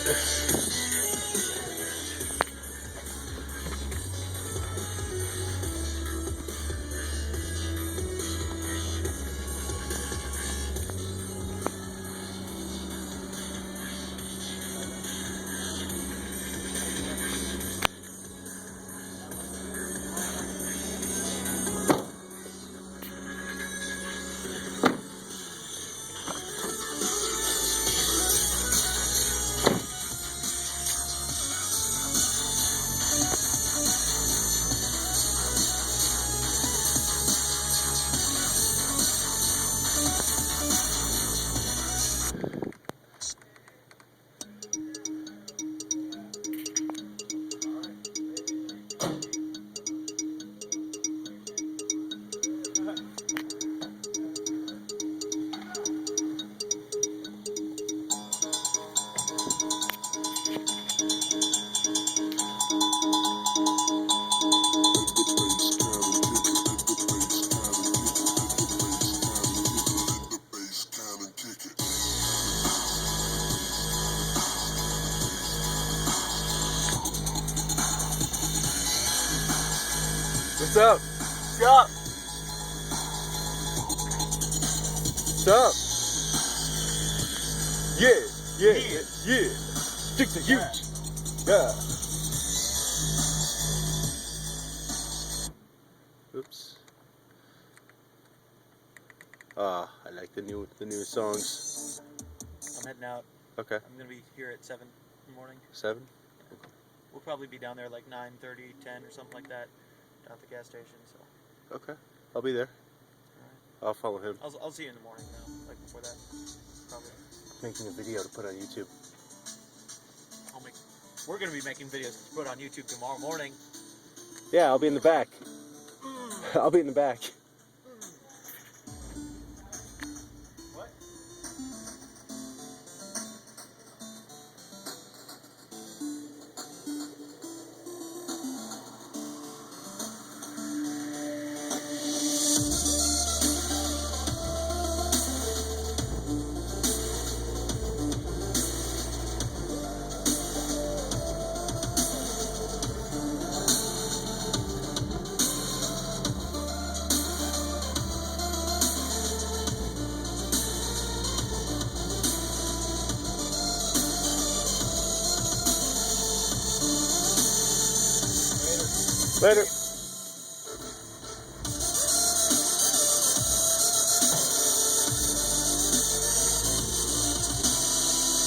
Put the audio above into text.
What's up? What's up? What's up? Yeah. Stick to you. Yeah. Oops. I like the new songs. I'm heading out. Okay. I'm gonna be here at 7 in the morning. 7? We'll probably be down there like 9:30, 10 or something like that, down at the gas station. So. Okay. I'll be there. All I'll follow him. right. I'll see you in the morning though, like before that. Probably. Making a video to put on YouTube. We're gonna be making videos to put on YouTube tomorrow morning. Yeah, I'll be in the back. I'll be in the back. What? Later.